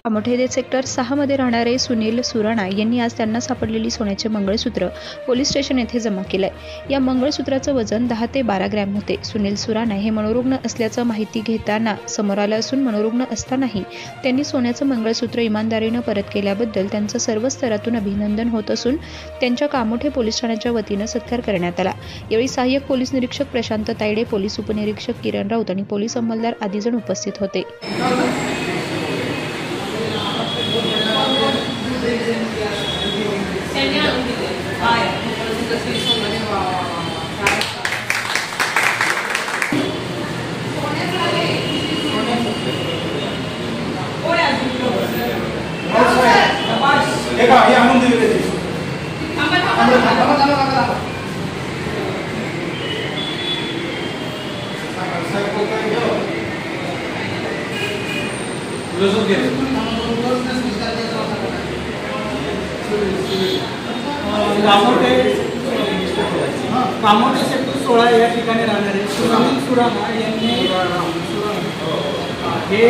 Kamothe sector 6 मध्ये राहणारे सुनील सुराणा यांनी आज त्यांना सापडलेली सोन्याचे मंगळसूत्र पोलीस स्टेशन येथे जमा केले। या मंगळसूत्राचे वजन 10 ते 12 ग्रॅम होते। सुनील सुराणा हे मनोरुग्ण असल्याचं माहिती घेताना समोर आलं असून मनोरुग्ण असतानाही त्यांनी सोन्याचं मंगळसूत्र इमानदारीने परत केल्याबद्दल त्यांचं सर्व स्तरातून अभिनंदन होत असून त्यांच्या कामोठे पोलीस ठाण्याच्या वतीने सत्कार करण्यात आला। यावेळी सहाय्यक पोलीस निरीक्षक प्रशांत तायडे, पोलीस उपनिरीक्षक किरण राऊत आणि पोलीस अंमलदार आदी जण उपस्थित होते। कामोठे सेक्टर 16 या ठिकाणी राहणारे सुनील सुराणा यांनी हे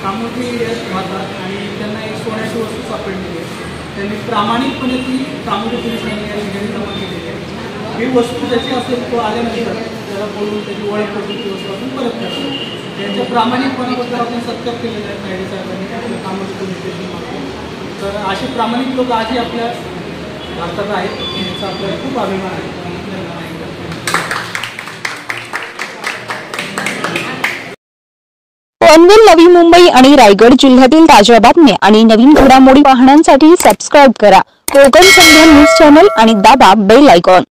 कामोठे राहतात आणि त्यांना एक सोन्याची वस्तू सापडलेली आहे। त्यांनी प्रामाणिकपणे ती कामोठे पोलीस ठाणे या ठिकाणी जमा केलेली आहे। ही वस्तू ज्याची असेल तो आल्यानंतर त्याला बोलून त्याची ओळख करून ती वस्तू आपण परत करतो। त्यांच्या प्रामाणिकपणाबद्दल आपण सत्कार केलेला आहे तायडे साहेबांनी आपल्या कामोठे पोलीस स्टेशनमध्ये। तर असे प्रामाणिक लोक आजही आपल्या भारतात आहेत, याचा आपल्याला खूप अभिमान आहे। पनवेल, नवी मुंबई आणि रायगड जिल्ह्यातील ताज्या बातम्या आणि नवीन घडामोडी पाहण्यासाठी सबस्क्राईब करा कोकण संध्या न्यूज चॅनल आणि दाबा बेल आयकॉन।